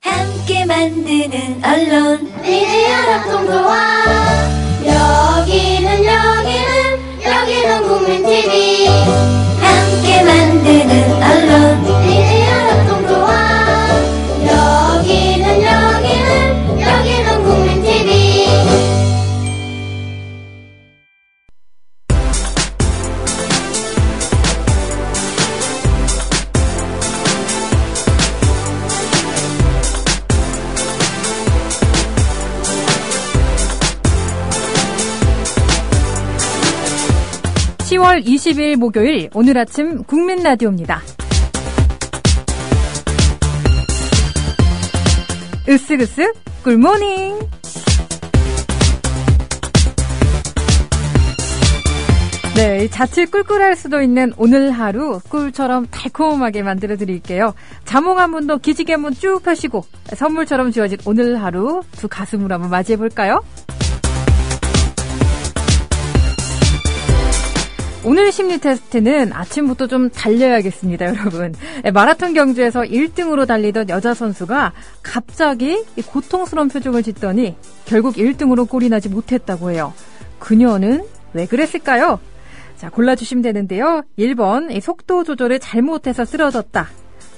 함께 만드는 언론 미디어 협동조합 여기는 국민TV 함께 만드는 언론 미디어 협동조합 여기는 국민TV 10월 20일 목요일 오늘 아침 국민라디오입니다. 으쓱으쓱 굿모닝. 네, 자칫 꿀꿀할 수도 있는 오늘 하루 꿀처럼 달콤하게 만들어 드릴게요. 자몽 한 번 더 기지개 한번 쭉 펴시고 선물처럼 주어진 오늘 하루 두 가슴으로 한번 맞이해 볼까요? 오늘 심리 테스트는 아침부터 좀 달려야겠습니다, 여러분. 마라톤 경주에서 1등으로 달리던 여자 선수가 갑자기 고통스러운 표정을 짓더니 결국 1등으로 꼴이 나지 못했다고 해요. 그녀는 왜 그랬을까요? 자, 골라주시면 되는데요. 1번, 속도 조절을 잘못해서 쓰러졌다.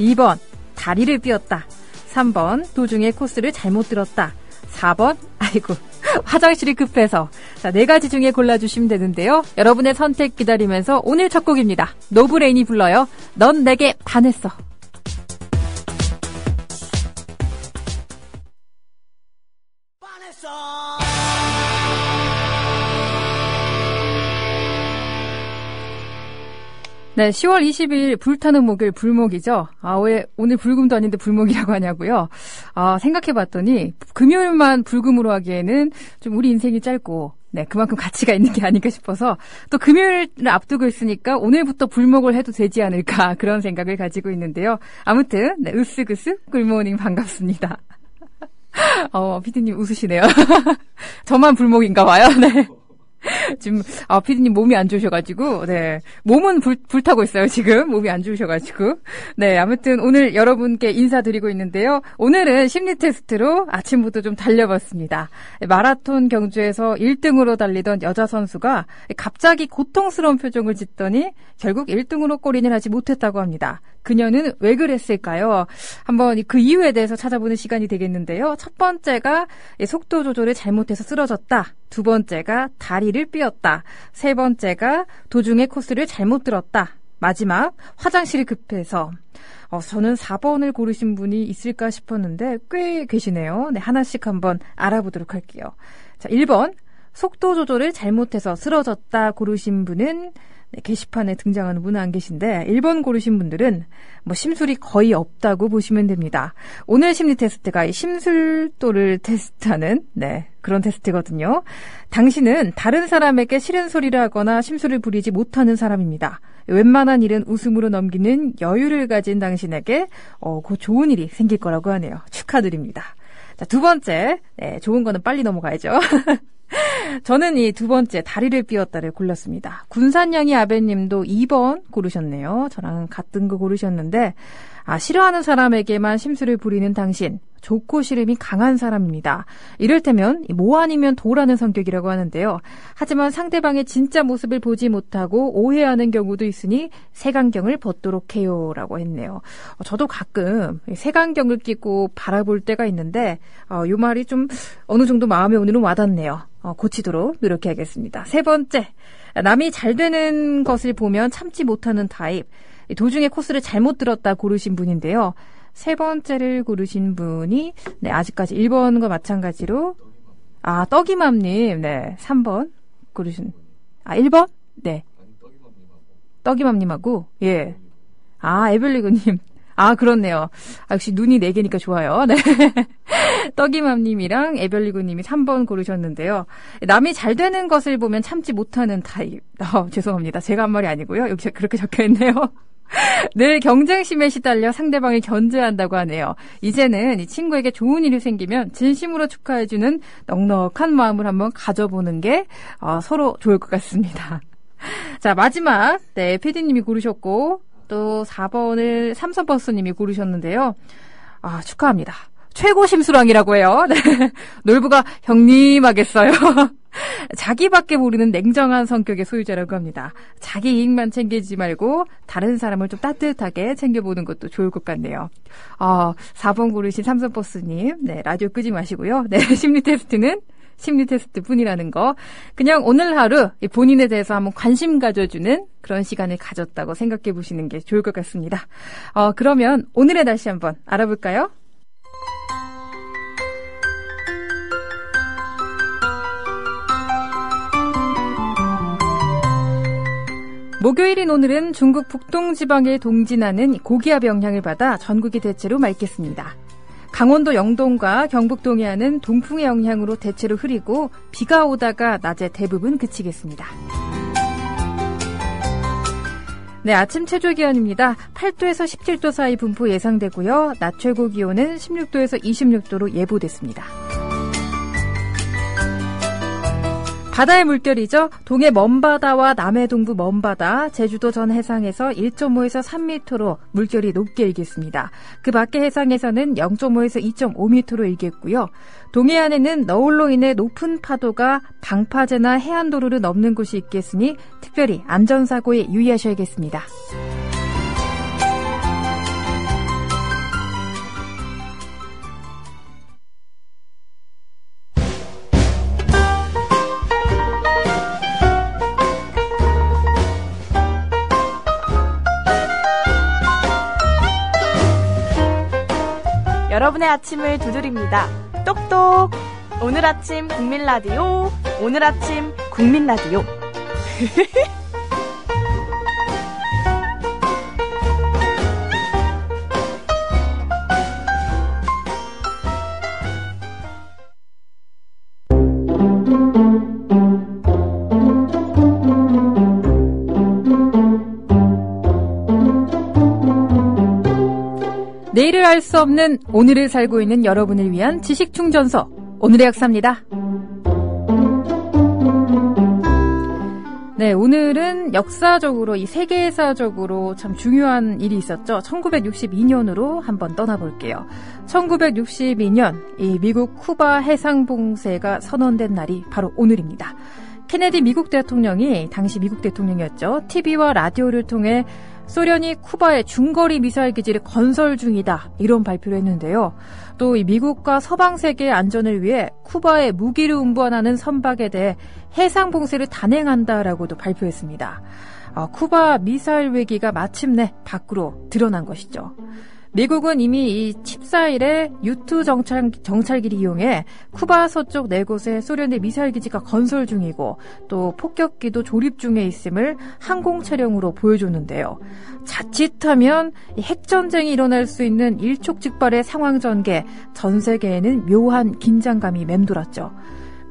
2번, 다리를 삐었다. 3번, 도중에 코스를 잘못 들었다. 4번, 화장실이 급해서. 자, 4가지 중에 골라주시면 되는데요. 여러분의 선택 기다리면서 오늘 첫 곡입니다. 노브레인이 불러요. 넌 내게 반했어. 네, 10월 20일 불타는 목요일 불목이죠. 왜 오늘 불금도 아닌데 불목이라고 하냐고요. 생각해봤더니 금요일만 불금으로 하기에는 좀 우리 인생이 짧고 네, 그만큼 가치가 있는 게 아닐까 싶어서 또 금요일을 앞두고 있으니까 오늘부터 불목을 해도 되지 않을까 그런 생각을 가지고 있는데요. 아무튼 네, 으쓱으쓱 굿모닝 반갑습니다. 피디님 웃으시네요. 저만 불목인가 봐요. 네. 지금 피디님 몸이 안 좋으셔가지고 네 몸은 불타고 있어요. 지금 몸이 안 좋으셔가지고 네 아무튼 오늘 여러분께 인사드리고 있는데요. 오늘은 심리 테스트로 아침부터 좀 달려봤습니다. 마라톤 경주에서 1등으로 달리던 여자 선수가 갑자기 고통스러운 표정을 짓더니 결국 1등으로 골인을 하지 못했다고 합니다. 그녀는 왜 그랬을까요? 한번 그 이유에 대해서 찾아보는 시간이 되겠는데요. 첫 번째가 속도 조절을 잘못해서 쓰러졌다. 두 번째가 다리를 삐었다. 세 번째가 도중에 코스를 잘못 들었다. 마지막 화장실이 급해서. 저는 4번을 고르신 분이 있을까 싶었는데 꽤 계시네요. 네, 하나씩 한번 알아보도록 할게요. 자, 1번 속도 조절을 잘못해서 쓰러졌다 고르신 분은 네, 게시판에 등장하는 분은 안 계신데 1번 고르신 분들은 심술이 거의 없다고 보시면 됩니다. 오늘 심리 테스트가 심술도를 테스트하는 네, 그런 테스트거든요. 당신은 다른 사람에게 싫은 소리를 하거나 심술을 부리지 못하는 사람입니다. 웬만한 일은 웃음으로 넘기는 여유를 가진 당신에게 곧 좋은 일이 생길 거라고 하네요. 축하드립니다. 자, 두 번째, 네, 좋은 거는 빨리 넘어가야죠. 저는 이 두 번째 다리를 삐었다를 골랐습니다. 군산양이 아베님도 2번 고르셨네요. 저랑 같은 거 고르셨는데 싫어하는 사람에게만 심술을 부리는 당신 좋고 싫음이 강한 사람입니다. 이를테면 뭐 아니면 도라는 성격이라고 하는데요. 하지만 상대방의 진짜 모습을 보지 못하고 오해하는 경우도 있으니 색안경을 벗도록 해요 라고 했네요. 저도 가끔 색안경을 끼고 바라볼 때가 있는데 이 말이 좀 어느 정도 마음에 오늘은 와닿네요. 고치도록 노력해야겠습니다. 세 번째, 남이 잘 되는 것을 보면 참지 못하는 타입. 도중에 코스를 잘못 들었다 고르신 분인데요. 세 번째를 고르신 분이 네, 아직까지 1번과 마찬가지로 떡이맘님 네 3번 고르신 1번? 네 떡이맘님하고 예 에벨리그님 그렇네요. 역시 눈이 4개니까 좋아요. 네. 떡이맘님이랑 에별리고님이 3번 고르셨는데요. 남이 잘 되는 것을 보면 참지 못하는 타입. 죄송합니다. 제가 한 말이 아니고요. 여기 그렇게 적혀있네요. 늘 경쟁심에 시달려 상대방을 견제한다고 하네요. 이제는 이 친구에게 좋은 일이 생기면 진심으로 축하해주는 넉넉한 마음을 한번 가져보는 게 서로 좋을 것 같습니다. 자, 마지막 네 PD님이 고르셨고 또 4번을 삼선버스님이 고르셨는데요. 축하합니다. 최고 심수랑이라고 해요. 네. 놀부가 형님하겠어요. 자기밖에 모르는 냉정한 성격의 소유자라고 합니다. 자기 이익만 챙기지 말고 다른 사람을 좀 따뜻하게 챙겨보는 것도 좋을 것 같네요. 4번 고르신 삼성버스님, 네, 라디오 끄지 마시고요. 네, 심리 테스트 뿐이라는 거. 그냥 오늘 하루 본인에 대해서 한번 관심 가져주는 그런 시간을 가졌다고 생각해 보시는 게 좋을 것 같습니다. 그러면 오늘의 날씨 한번 알아볼까요? 목요일인 오늘은 중국 북동지방에 동진하는 고기압 영향을 받아 전국이 대체로 맑겠습니다. 강원도 영동과 경북 동해안은 동풍의 영향으로 대체로 흐리고 비가 오다가 낮에 대부분 그치겠습니다. 네, 아침 최저기온입니다. 8도에서 17도 사이 분포 예상되고요. 낮 최고 기온은 16도에서 26도로 예보됐습니다. 바다의 물결이죠. 동해 먼바다와 남해 동부 먼바다, 제주도 전 해상에서 1.5에서 3m로 물결이 높게 일겠습니다. 그 밖의 해상에서는 0.5에서 2.5m로 일겠고요. 동해안에는 너울로 인해 높은 파도가 방파제나 해안도로를 넘는 곳이 있겠으니 특별히 안전사고에 유의하셔야겠습니다. 여러분의 아침을 두드립니다. 똑똑! 오늘 아침 국민라디오, 오늘 아침 국민라디오. 내일을 알 수 없는 오늘을 살고 있는 여러분을 위한 지식충전소, 오늘의 역사입니다. 네, 오늘은 역사적으로, 이 세계사적으로 참 중요한 일이 있었죠. 1962년으로 한번 떠나볼게요. 1962년, 이 미국 쿠바 해상봉쇄가 선언된 날이 바로 오늘입니다. 케네디 미국 대통령이, 당시 미국 대통령이었죠. TV와 라디오를 통해 소련이 쿠바에 중거리 미사일 기지를 건설 중이다, 이런 발표를 했는데요. 또 이 미국과 서방 세계의 안전을 위해 쿠바에 무기를 운반하는 선박에 대해 해상 봉쇄를 단행한다라고도 발표했습니다. 쿠바 미사일 위기가 마침내 밖으로 드러난 것이죠. 미국은 이미 이 14일에 U-2 정찰기를 이용해 쿠바 서쪽 4곳에 소련의 미사일 기지가 건설 중이고 또 폭격기도 조립 중에 있음을 항공 촬영으로 보여줬는데요. 자칫하면 핵전쟁이 일어날 수 있는 일촉즉발의 상황 전개, 전 세계에는 묘한 긴장감이 맴돌았죠.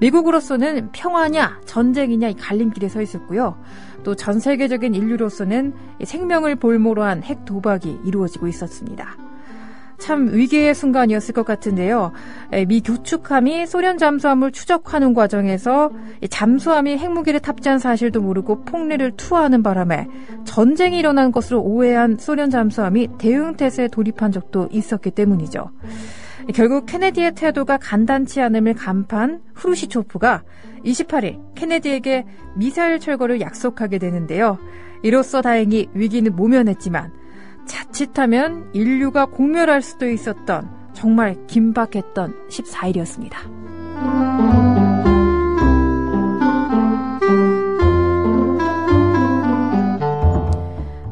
미국으로서는 평화냐 전쟁이냐 이 갈림길에 서 있었고요. 또 전 세계적인 인류로서는 생명을 볼모로 한 핵 도박이 이루어지고 있었습니다. 참 위기의 순간이었을 것 같은데요. 미 구축함이 소련 잠수함을 추적하는 과정에서 잠수함이 핵무기를 탑재한 사실도 모르고 폭리를 투하하는 바람에 전쟁이 일어난 것으로 오해한 소련 잠수함이 대응태세에 돌입한 적도 있었기 때문이죠. 결국 케네디의 태도가 간단치 않음을 간파한 후르시초프가 28일 케네디에게 미사일 철거를 약속하게 되는데요. 이로써 다행히 위기는 모면했지만 자칫하면 인류가 공멸할 수도 있었던 정말 긴박했던 14일이었습니다.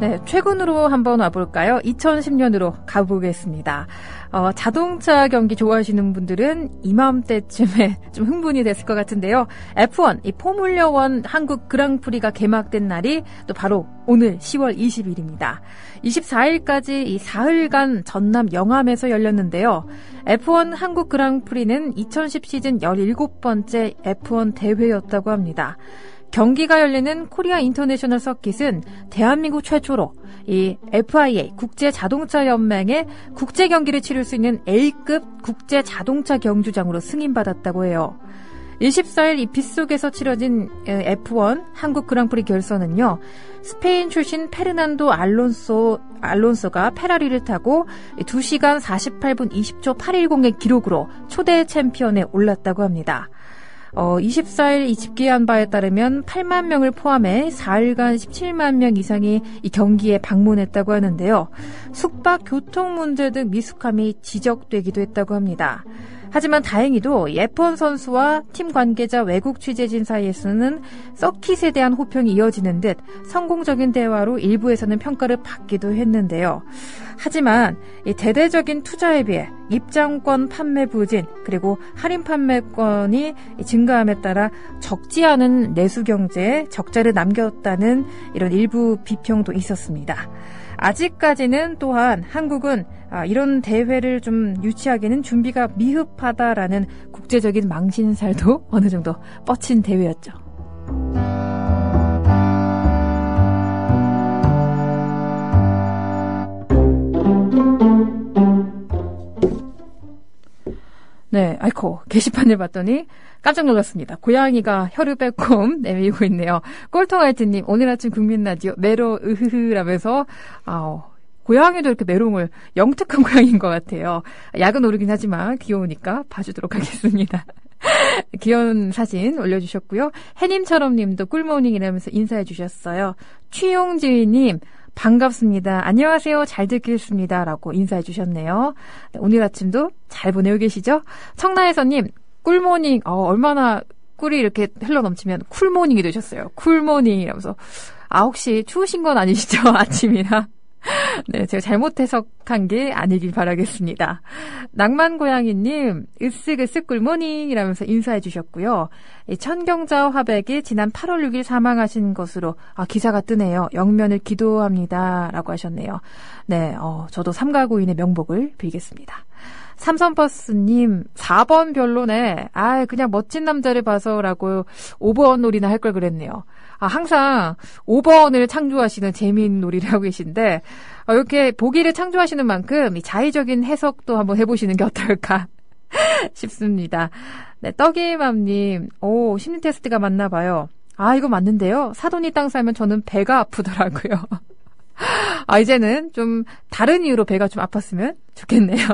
네, 최근으로 한번 와볼까요? 2010년으로 가보겠습니다. 자동차 경기 좋아하시는 분들은 이맘때쯤에 좀 흥분이 됐을 것 같은데요. F1, 이 포뮬러1 한국 그랑프리가 개막된 날이 또 바로 오늘 10월 20일입니다. 24일까지 이 사흘간 전남 영암에서 열렸는데요. F1 한국 그랑프리는 2010 시즌 17번째 F1 대회였다고 합니다. 경기가 열리는 코리아 인터내셔널 서킷은 대한민국 최초로 이 FIA 국제자동차연맹의 국제 경기를 치를 수 있는 A급 국제 자동차 경주장으로 승인받았다고 해요. 24일 이 빗속에서 치러진 F1 한국 그랑프리 결선은요. 스페인 출신 페르난도 알론소가 페라리를 타고 2시간 48분 20초 810의 기록으로 초대 챔피언에 올랐다고 합니다. 24일 이 집계한 바에 따르면 8만 명을 포함해 4일간 17만 명 이상이 이 경기에 방문했다고 하는데요. 숙박, 교통 문제 등 미숙함이 지적되기도 했다고 합니다. 하지만 다행히도 F1 선수와 팀 관계자 외국 취재진 사이에서는 서킷에 대한 호평이 이어지는 듯 성공적인 대화로 일부에서는 평가를 받기도 했는데요. 하지만 이 대대적인 투자에 비해 입장권 판매 부진 그리고 할인 판매권이 증가함에 따라 적지 않은 내수 경제에 적자를 남겼다는 이런 일부 비평도 있었습니다. 아직까지는 또한 한국은 이런 대회를 좀 유치하기에는 준비가 미흡하다라는 국제적인 망신살도 어느 정도 뻗친 대회였죠. 네, 아이코 게시판을 봤더니 깜짝 놀랐습니다. 고양이가 혀를 빼꼼 내밀고 있네요. 꼴통알트님 오늘 아침 국민라디오 메로 으흐흐라면서 고양이도 이렇게 메롱을 영특한 고양이인 것 같아요. 약은 오르긴 하지만 귀여우니까 봐주도록 하겠습니다. 귀여운 사진 올려주셨고요. 해님처럼 님도 꿀모닝이라면서 인사해 주셨어요. 취용지휘님 반갑습니다. 안녕하세요. 잘 듣겠습니다. 라고 인사해 주셨네요. 네, 오늘 아침도 잘 보내고 계시죠? 청라에서님 꿀모닝 얼마나 꿀이 이렇게 흘러넘치면 쿨모닝이 되셨어요. 쿨모닝이라면서 혹시 추우신 건 아니시죠? 아침이라. 네, 제가 잘못 해석한 게 아니길 바라겠습니다. 낭만고양이님, 으쓱으쓱 꿀모닝이라면서 인사해 주셨고요. 천경자 화백이 지난 8월 6일 사망하신 것으로 기사가 뜨네요. 영면을 기도합니다. 라고 하셨네요. 네, 저도 삼가구인의 명복을 빌겠습니다. 삼선버스님 4번 별로네. 그냥 멋진 남자를 봐서라고 5번 놀이나 할 걸 그랬네요. 항상 5번을 창조하시는 재미있는 놀이를 하고 계신데 이렇게 보기를 창조하시는 만큼 이 자의적인 해석도 한번 해보시는 게 어떨까 싶습니다. 네, 떡이맘님 심리 테스트가 맞나 봐요. 이거 맞는데요. 사돈이 땅 살면 저는 배가 아프더라고요. 이제는 좀 다른 이유로 배가 좀 아팠으면 좋겠네요.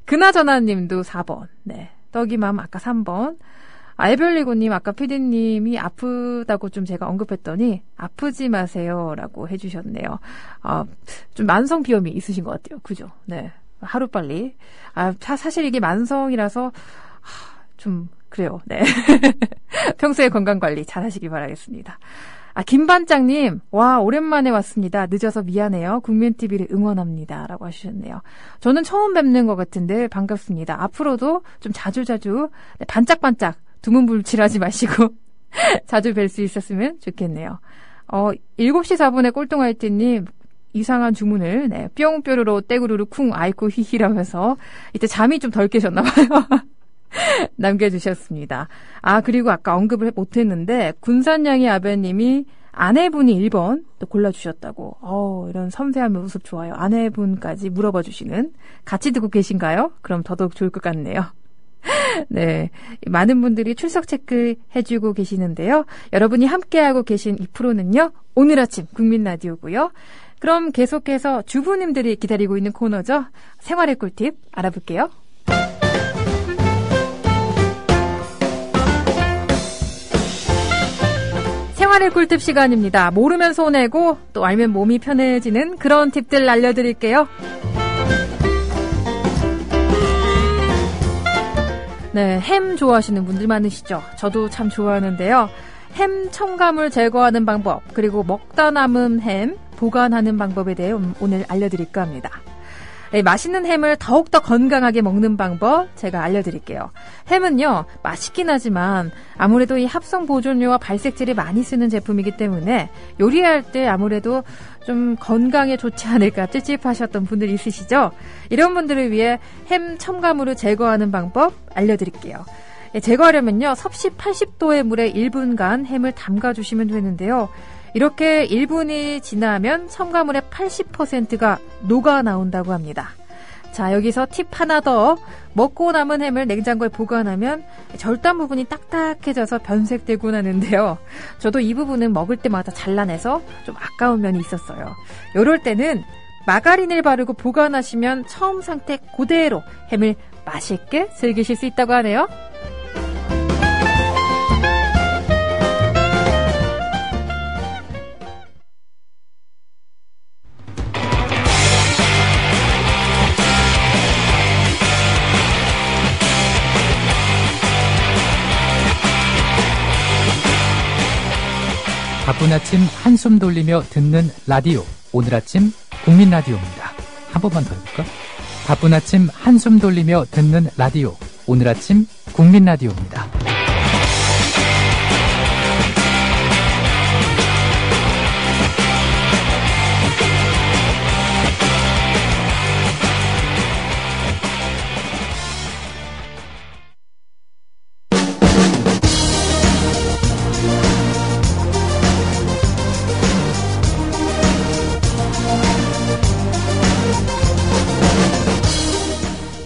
그나저나 님도 4번. 네. 떡이맘 아까 3번. 알별리고님 아까 피디님이 아프다고 좀 제가 언급했더니 아프지 마세요 라고 해주셨네요. 좀 만성 비염이 있으신 것 같아요. 그죠? 네. 하루빨리. 사실 이게 만성이라서 좀 그래요. 네. 평소에 건강관리 잘 하시기 바라겠습니다. 김반장님, 오랜만에 왔습니다. 늦어서 미안해요. 국민TV를 응원합니다. 라고 하셨네요. 저는 처음 뵙는 것 같은데 반갑습니다. 앞으로도 좀 자주자주 반짝반짝 두문불칠하지 마시고 자주 뵐 수 있었으면 좋겠네요. 7시 4분에 꼴통할때님 이상한 주문을 뿅뾰로로 떼구르르 쿵 아이쿠 히히라면서 이때 잠이 좀 덜 깨셨나봐요. 남겨주셨습니다. 그리고 아까 언급을 못했는데 군산양이 아베님이 아내분이 1번 또 골라주셨다고. 이런 섬세한 모습 좋아요. 아내분까지 물어봐 주시는. 같이 듣고 계신가요? 그럼 더더욱 좋을 것 같네요. 네, 많은 분들이 출석 체크해주고 계시는데요. 여러분이 함께하고 계신 이 프로는요. 오늘 아침 국민라디오고요. 그럼 계속해서 주부님들이 기다리고 있는 코너죠. 생활의 꿀팁 알아볼게요. 생활의 꿀팁 시간입니다. 모르면 손해고 또 알면 몸이 편해지는 그런 팁들 알려드릴게요. 네, 햄 좋아하시는 분들 많으시죠? 저도 참 좋아하는데요. 햄 첨가물 제거하는 방법, 그리고 먹다 남은 햄 보관하는 방법에 대해 오늘 알려드릴까 합니다. 네, 맛있는 햄을 더욱더 건강하게 먹는 방법 제가 알려드릴게요. 햄은요, 맛있긴 하지만 아무래도 이 합성 보존료와 발색제를 많이 쓰는 제품이기 때문에 요리할 때 아무래도 좀 건강에 좋지 않을까 찝찝하셨던 분들 있으시죠? 이런 분들을 위해 햄 첨가물을 제거하는 방법 알려드릴게요. 제거하려면요, 섭씨 80도의 물에 1분간 햄을 담가주시면 되는데요. 이렇게 1분이 지나면 첨가물의 80%가 녹아 나온다고 합니다. 자, 여기서 팁 하나 더. 먹고 남은 햄을 냉장고에 보관하면 절단 부분이 딱딱해져서 변색되곤 하는데요. 저도 이 부분은 먹을 때마다 잘라내서 좀 아까운 면이 있었어요. 이럴 때는 마가린을 바르고 보관하시면 처음 상태 그대로 햄을 맛있게 즐기실 수 있다고 하네요. 바쁜 아침 한숨 돌리며 듣는 라디오. 오늘 아침 국민 라디오입니다. 한 번만 더 해볼까? 바쁜 아침 한숨 돌리며 듣는 라디오. 오늘 아침 국민 라디오입니다.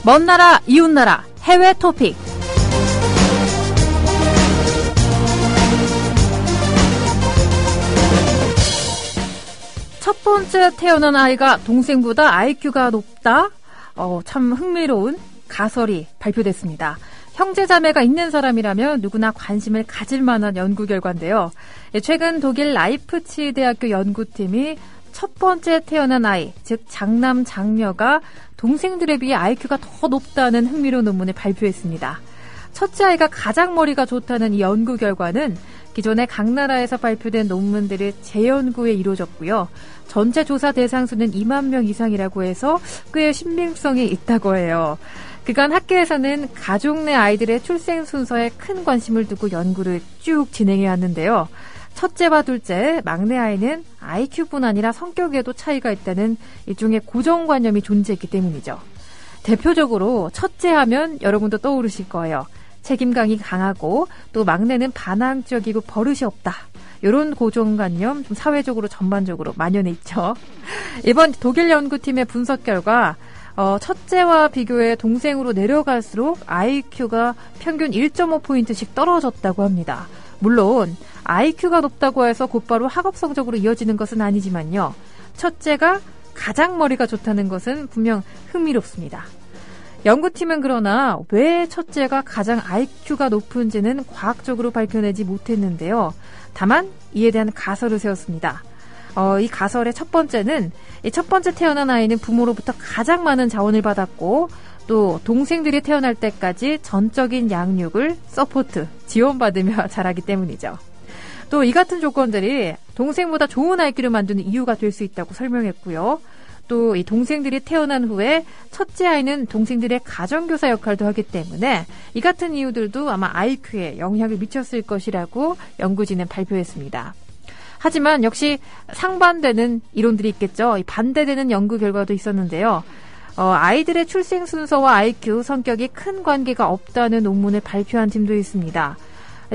먼 나라, 이웃 나라, 해외 토픽. 첫 번째 태어난 아이가 동생보다 IQ가 높다? 참 흥미로운 가설이 발표됐습니다. 형제자매가 있는 사람이라면 누구나 관심을 가질 만한 연구 결과인데요. 최근 독일 라이프치히 대학교 연구팀이 첫 번째 태어난 아이, 즉 장남, 장녀가 동생들에 비해 IQ가 더 높다는 흥미로운 논문을 발표했습니다. 첫째 아이가 가장 머리가 좋다는 이 연구 결과는 기존에 각 나라에서 발표된 논문들의 재연구에 이루어졌고요. 전체 조사 대상 수는 2만 명 이상이라고 해서 꽤 신빙성이 있다고 해요. 그간 학계에서는 가족 내 아이들의 출생 순서에 큰 관심을 두고 연구를 쭉 진행해 왔는데요. 첫째와 둘째, 막내 아이는 IQ뿐 아니라 성격에도 차이가 있다는 일종의 고정관념이 존재했기 때문이죠. 대표적으로 첫째 하면 여러분도 떠오르실 거예요. 책임감이 강하고 또 막내는 반항적이고 버릇이 없다. 이런 고정관념 좀 사회적으로 전반적으로 만연해 있죠. 이번 독일 연구팀의 분석 결과 첫째와 비교해 동생으로 내려갈수록 IQ가 평균 1.5포인트씩 떨어졌다고 합니다. 물론 IQ가 높다고 해서 곧바로 학업 성적으로 이어지는 것은 아니지만요. 첫째가 가장 머리가 좋다는 것은 분명 흥미롭습니다. 연구팀은 그러나 왜 첫째가 가장 IQ가 높은지는 과학적으로 밝혀내지 못했는데요. 다만 이에 대한 가설을 세웠습니다. 이 가설의 첫 번째는 이 첫 번째 태어난 아이는 부모로부터 가장 많은 자원을 받았고 또 동생들이 태어날 때까지 전적인 양육을 서포트, 지원받으며 자라기 때문이죠. 또 이 같은 조건들이 동생보다 좋은 IQ를 만드는 이유가 될 수 있다고 설명했고요. 또 이 동생들이 태어난 후에 첫째 아이는 동생들의 가정교사 역할도 하기 때문에 이 같은 이유들도 아마 IQ에 영향을 미쳤을 것이라고 연구진은 발표했습니다. 하지만 역시 상반되는 이론들이 있겠죠. 반대되는 연구 결과도 있었는데요. 아이들의 출생 순서와 IQ, 성격이 큰 관계가 없다는 논문을 발표한 팀도 있습니다.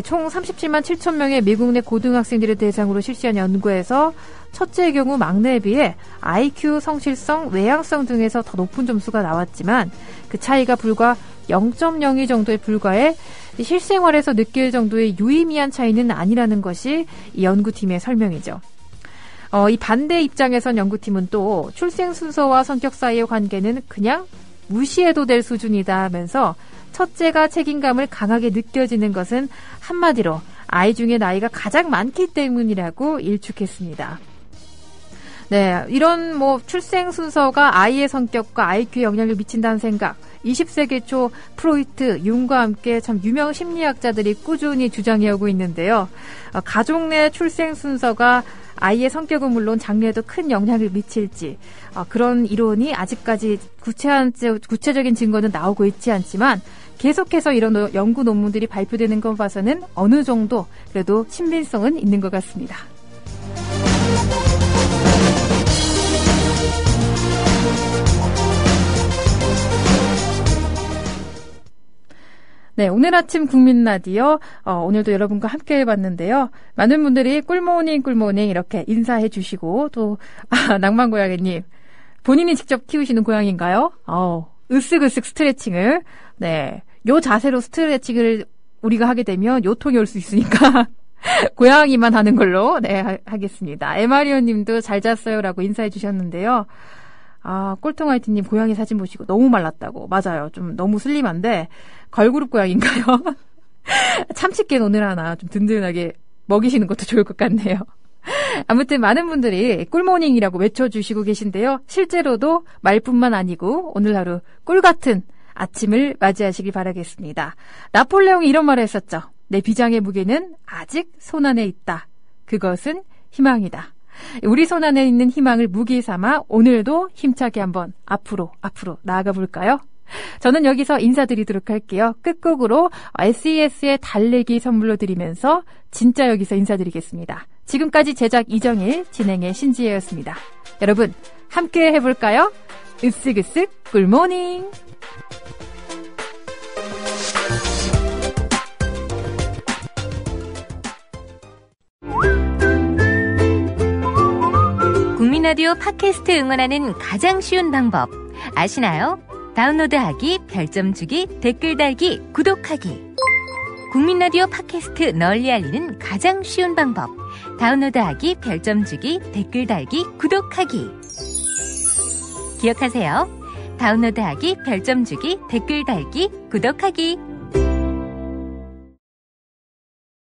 총 37만 7천 명의 미국 내 고등학생들을 대상으로 실시한 연구에서 첫째의 경우 막내에 비해 IQ, 성실성, 외향성 등에서 더 높은 점수가 나왔지만 그 차이가 불과 0.02 정도에 불과해 실생활에서 느낄 정도의 유의미한 차이는 아니라는 것이 이 연구팀의 설명이죠. 이 반대 입장에선 연구팀은 또 출생 순서와 성격 사이의 관계는 그냥 무시해도 될 수준이다 하면서 첫째가 책임감을 강하게 느껴지는 것은 한마디로 아이 중에 나이가 가장 많기 때문이라고 일축했습니다. 네, 이런 출생 순서가 아이의 성격과 IQ에 영향을 미친다는 생각, 20세기 초 프로이트, 융과 함께 참 유명 심리학자들이 꾸준히 주장해오고 있는데요. 가족 내 출생 순서가 아이의 성격은 물론 장래에도 큰 영향을 미칠지 그런 이론이 아직까지 구체적인 증거는 나오고 있지 않지만 계속해서 이런 연구 논문들이 발표되는 것 봐서는 어느 정도 그래도 신빙성은 있는 것 같습니다. 네, 오늘 아침 국민 라디오 오늘도 여러분과 함께 해봤는데요. 많은 분들이 꿀모닝 꿀모닝 이렇게 인사해 주시고 또 낭만고양이님 본인이 직접 키우시는 고양이인가요? 으쓱으쓱 스트레칭을. 네. 요 자세로 스트레칭을 우리가 하게 되면 요통이 올 수 있으니까 고양이만 하는 걸로 네 하겠습니다. 에마리오 님도 잘 잤어요라고 인사해 주셨는데요. 꼴통 화이트님 고양이 사진 보시고 너무 말랐다고. 맞아요. 좀 너무 슬림한데 걸그룹 고양이인가요? 참치캔 오늘 하나 좀 든든하게 먹이시는 것도 좋을 것 같네요. 아무튼 많은 분들이 꿀모닝이라고 외쳐주시고 계신데요. 실제로도 말뿐만 아니고 오늘 하루 꿀같은 아침을 맞이하시길 바라겠습니다. 나폴레옹이 이런 말을 했었죠. 내 비장의 무게는 아직 손안에 있다. 그것은 희망이다. 우리 손안에 있는 희망을 무기 삼아 오늘도 힘차게 한번 앞으로 나아가 볼까요? 저는 여기서 인사드리도록 할게요. 끝곡으로 SES의 달래기 선물로 드리면서 진짜 여기서 인사드리겠습니다. 지금까지 제작 이정일, 진행의 신지혜였습니다. 여러분 함께 해볼까요? 으쓱으쓱 꿀모닝. 국민라디오 팟캐스트 응원하는 가장 쉬운 방법 아시나요? 다운로드하기, 별점 주기, 댓글 달기, 구독하기. 국민라디오 팟캐스트 널리 알리는 가장 쉬운 방법. 다운로드하기, 별점 주기, 댓글 달기, 구독하기. 기억하세요. 다운로드하기, 별점 주기, 댓글 달기, 구독하기.